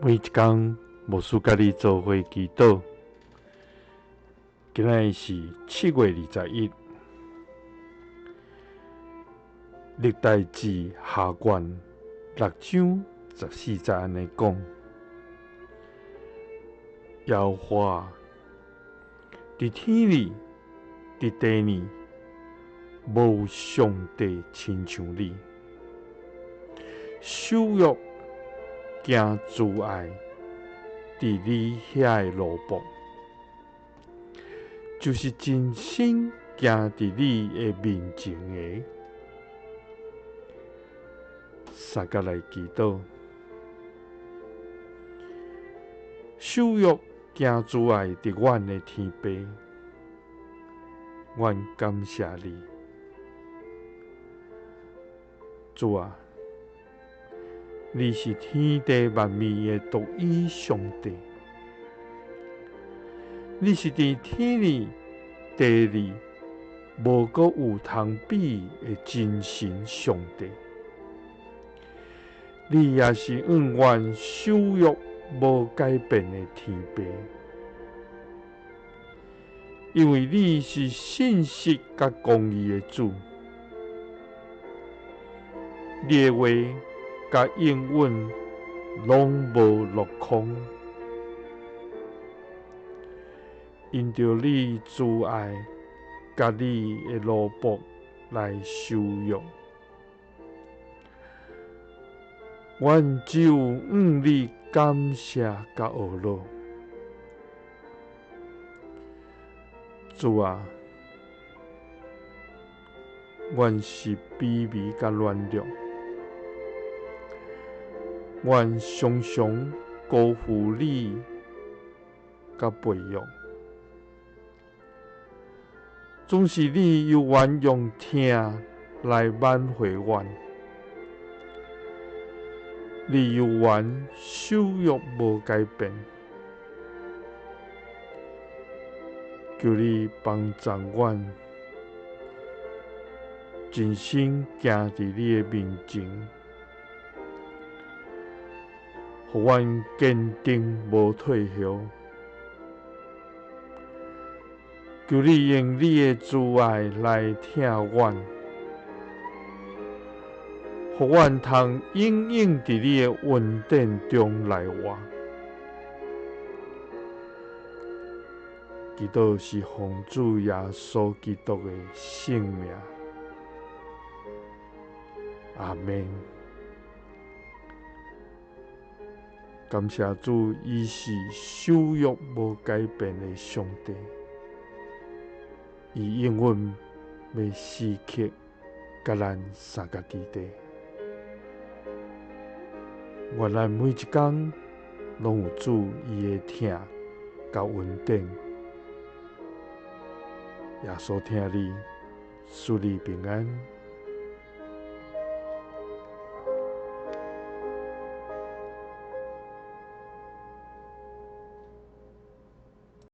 每一天，牧师甲你做伙祈祷。今仔是7月21日，历代志下卷6章14节安尼讲：耶和华伫天里，伫地里，无上帝亲像你，守约行慈爱，伫你遐的路步，就是真心行伫你的面前的。三甲来祈祷，守约行慈爱伫阮的天父，阮感谢你，主啊！你是天地万物的独一上帝，你是伫天里、地里无阁有通比的真神上帝。你也是永远守约无改变的天父，因为你是信实甲公义的主，你的话甲应允拢无落空，因着你慈爱甲你的路步来守约。阮只有向你感谢甲学乐，主啊！阮是卑微甲软弱，阮常常辜负你甲培育，总是你又愿用疼来挽回阮。你又愿守约无改变，求你帮助阮，真心行伫你的面前，互阮坚定无退休。求你用你的慈爱来疼阮，互阮通永远伫你的恩典中来活。祈祷是奉主耶稣基督的圣名，阿们。感谢主，伊是守约无改变的上帝，伊永远要时刻甲咱相共伫地。愿咱每一天拢有主伊的疼甲恩典。耶稣听你，祝你平安。